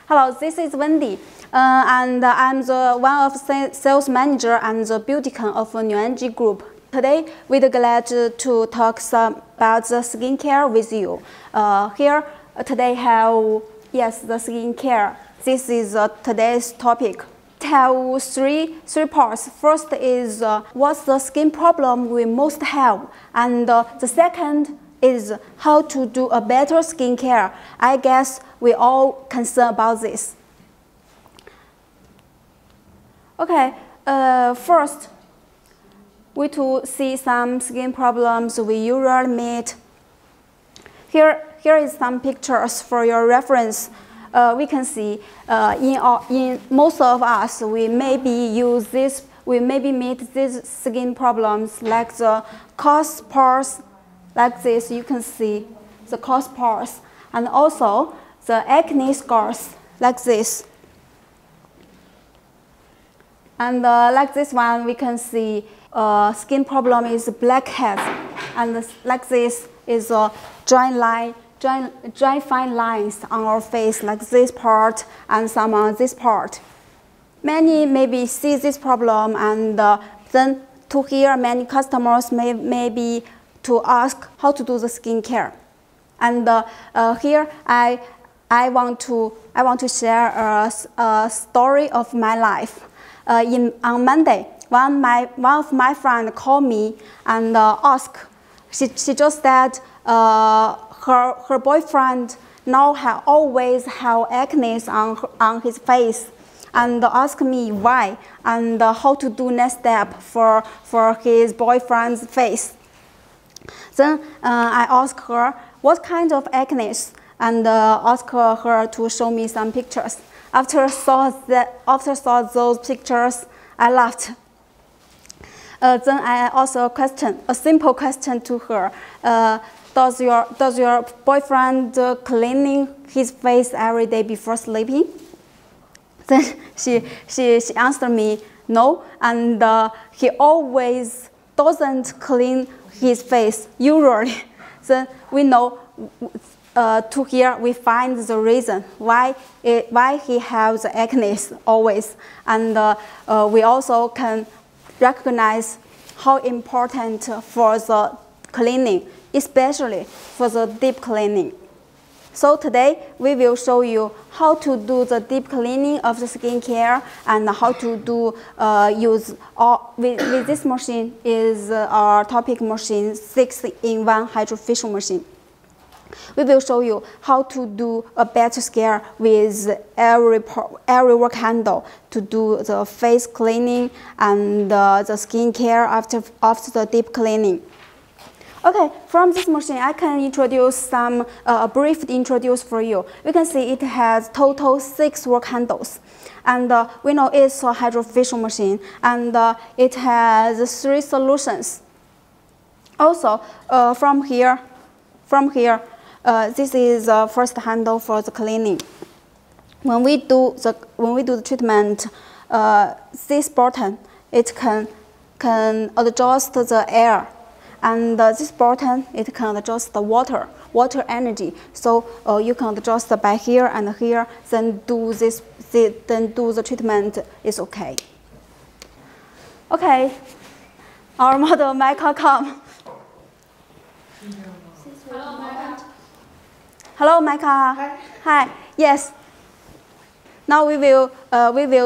Hello, this is Wendy, and I'm one of the sales manager and the beauty con of Newangie group. Today, we're glad to talk about the skincare with you. Here, today have, the skincare. This is today's topic. Have three parts. First is what's the skin problem we most have, and the second is how to do a better skincare. I guess we all concerned about this. Okay, first, we to see some skin problems we usually meet. Here is some pictures for your reference. We can see in most of us, we maybe meet these skin problems like the coarse pores, like this. You can see the coarse pores, and also the acne scars, like this. And like this one, we can see skin problem is blackheads, and like this is a dry fine lines on our face, like this part and some on this part. Many maybe see this problem, and then to hear many customers maybe to ask how to do the skincare. And here I want to share a story of my life. On Monday, one of my friends called me and asked. She just said her boyfriend now always have acne on his face, and asked me why and how to do next step for his boyfriend's face. Then I asked her what kind of acne, and asked her to show me some pictures. After saw those pictures, I laughed. Then I also a simple question to her. Does your boyfriend cleaning his face every day before sleeping? Then she answered me no, and he always doesn't clean his face usually. Then we know to here we find the reason why he has the acne always, and we also can recognize how important for the cleaning, especially for the deep cleaning. So today we will show you how to do the deep cleaning of the skincare, and how to do with this machine is our topic machine 6-in-1 hydrofacial machine. We will show you how to do a better care with every work handle to do the face cleaning and the skincare after the deep cleaning. Okay, from this machine, I can introduce some brief introduce for you. You can see it has total 6 work handles, and we know it's a hydrofacial machine, and it has 3 solutions. Also, from here, this is the first handle for the cleaning. When we do the treatment, this button it can adjust the air, and this button it can adjust the water energy. So you can adjust by here and here, then do the treatment is okay. Okay, our model Micah come. Hello, Micah. Hello, Micah. Hi. Yes. Now we will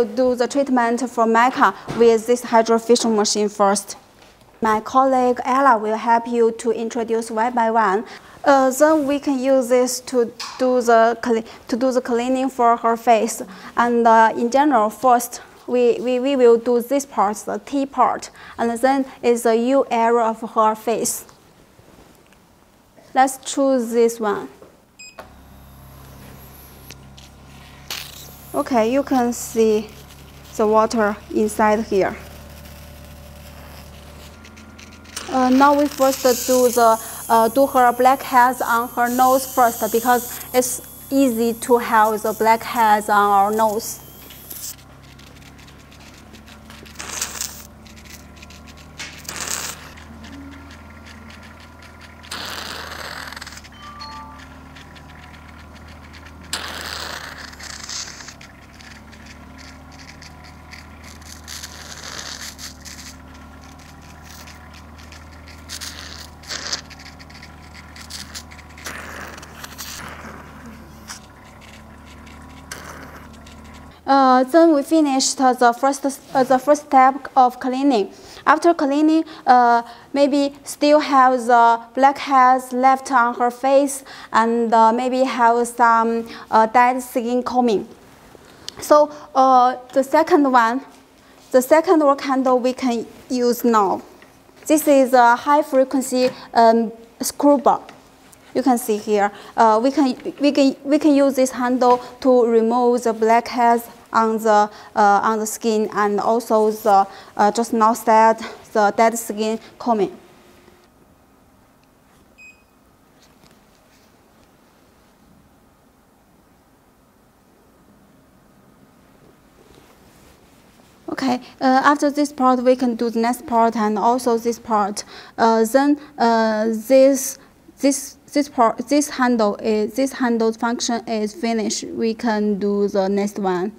do the treatment for Micah with this hydrofacial machine first. My colleague Ella will help you to introduce one by one. Then we can use this to do the cleaning for her face. And in general, first we will do this part, the T part, and then is the U area of her face. Let's choose this one. Okay, you can see the water inside here. Now we first do her blackheads on her nose first, because it's easy to have the blackheads on our nose. Then we finished the first step of cleaning. After cleaning, maybe still have the blackheads left on her face, and maybe have some dead skin coming. So the second work handle we can use now. This is a high frequency scrubber. You can see here. We can use this handle to remove the blackheads on the skin, and also the just now said the dead skin coming. Okay, after this part, we can do the next part and also this part. Then this handle function is finished. We can do the next one.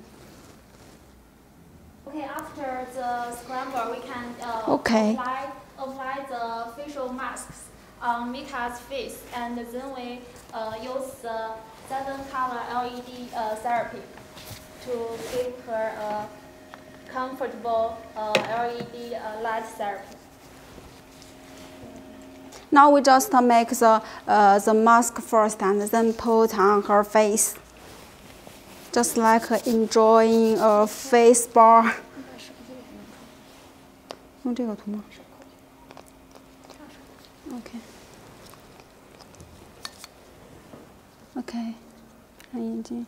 Okay, after the scrubber, we can apply the facial masks on Mika's face, and then we use the 7-color LED therapy to give her a comfortable LED light therapy. Now we just make the mask first and then put on her face, just like enjoying a face bar. 用这个涂吗 ？OK， OK， 看眼睛。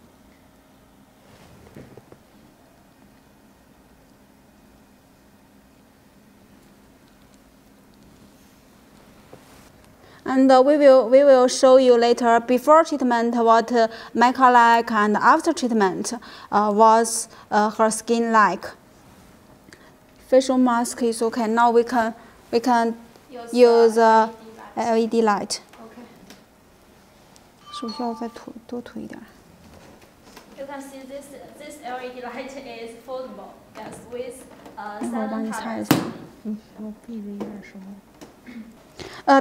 And we will show you later before treatment what Mika like, and after treatment was her skin like. Facial mask is okay. Now we can use LED light. Okay. 是不是要再多涂一点 You can see this LED light is foldable. Yes, with 一会儿帮你 7 擦一 colors. 下。我闭着眼什么？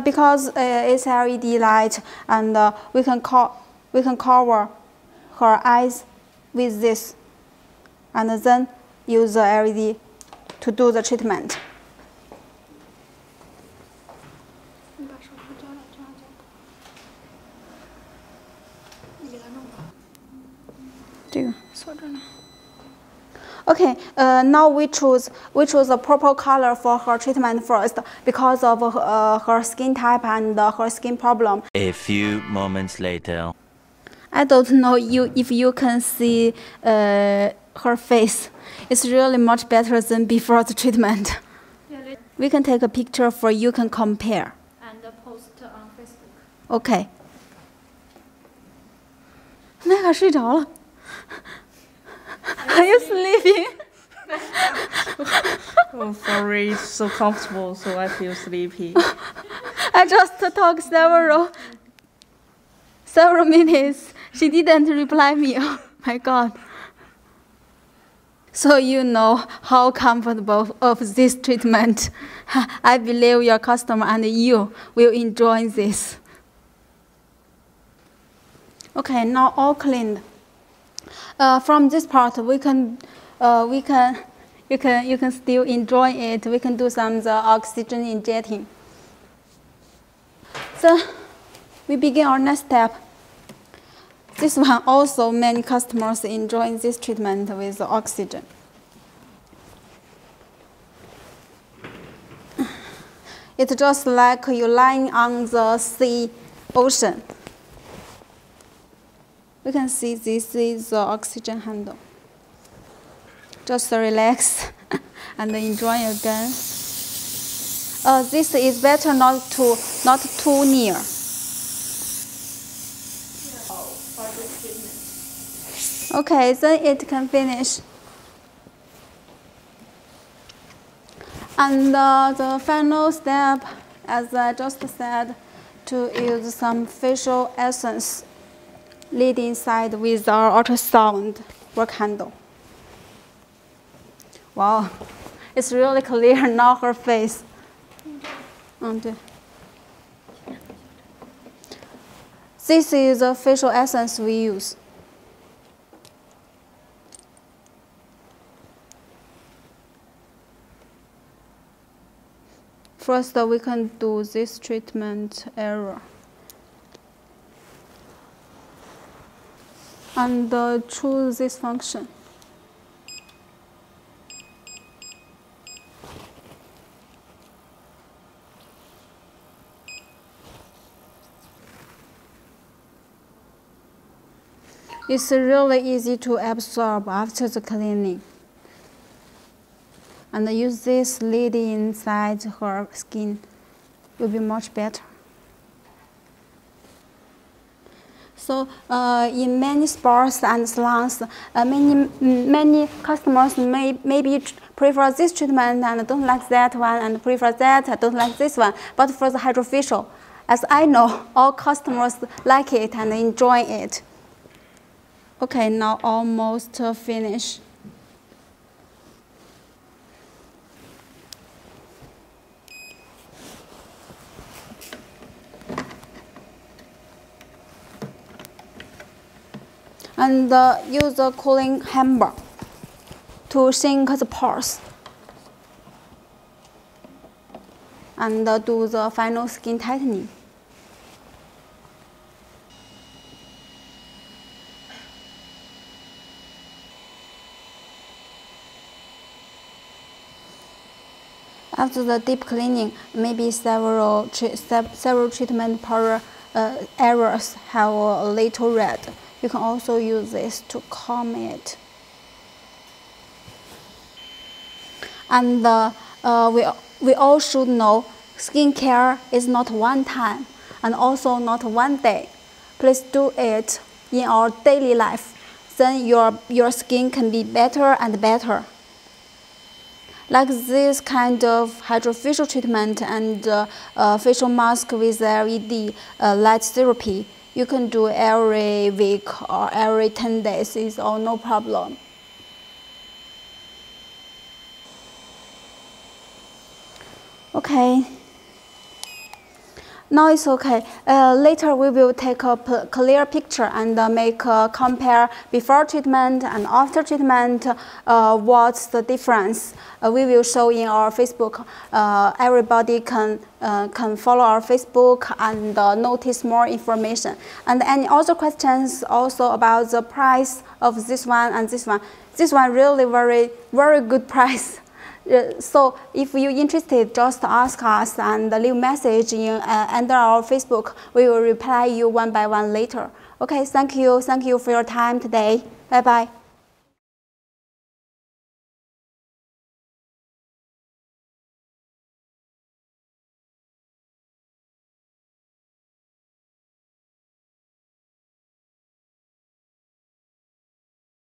Because it's LED light, and we can cover her eyes with this, and then use the LED to do the treatment. 你把手套交了，这样就可以。你给它弄吧。这个。锁着呢。 Okay, now we choose a purple color for her treatment first because of her skin type and her skin problem. A few moments later. I don't know if you can see her face. It's really much better than before the treatment. We can take a picture for you can compare. And post on Facebook. Okay. 那个睡着了。Are you sleeping? Oh, sorry, it's so comfortable, so I feel sleepy. I just talked several minutes. She didn't reply me. Oh my God. So you know how comfortable of this treatment. I believe your customer and you will enjoy this. Okay, now all cleaned. From this part, you can still enjoy it. We can do some oxygen injecting. So we begin our next step. This one also many customers enjoy this treatment with oxygen. It's just like you lying on the ocean. You can see this is the oxygen handle. Just relax and enjoy again. This is better not too near. Okay, then it can finish. And the final step, as I just said, to use some facial essence lead inside with our ultrasound work handle. Wow, it's really clear now her face. This is the facial essence we use. first, we can do this treatment area. And choose this function. It's really easy to absorb after the cleaning. And use this lady inside her skin will be much better. So in many spas and salons, many customers maybe prefer this treatment and don't like that one, and prefer that and don't like this one. But for the hydrofacial, as I know, all customers like it and enjoy it. Okay, now almost finished. And use a cooling hammer to shrink the pores. And do the final skin tightening. After the deep cleaning, maybe several treatment areas have a little red. You can also use this to calm it. And we all should know skincare is not one time and also not one day. Please do it in our daily life. Then your skin can be better and better. Like this kind of hydrofacial treatment and facial mask with LED light therapy, you can do every week or every 10 days. It's all no problem. Okay. Now it's okay. Later we will take a clear picture and compare before treatment and after treatment. What's the difference? We will show in our Facebook. Everybody can follow our Facebook and notice more information. And any other questions also about the price of this one and this one. This one really very good price. So if you're interested, just ask us and leave message under our Facebook. We will reply you one by one later. Okay, thank you for your time today. Bye-bye.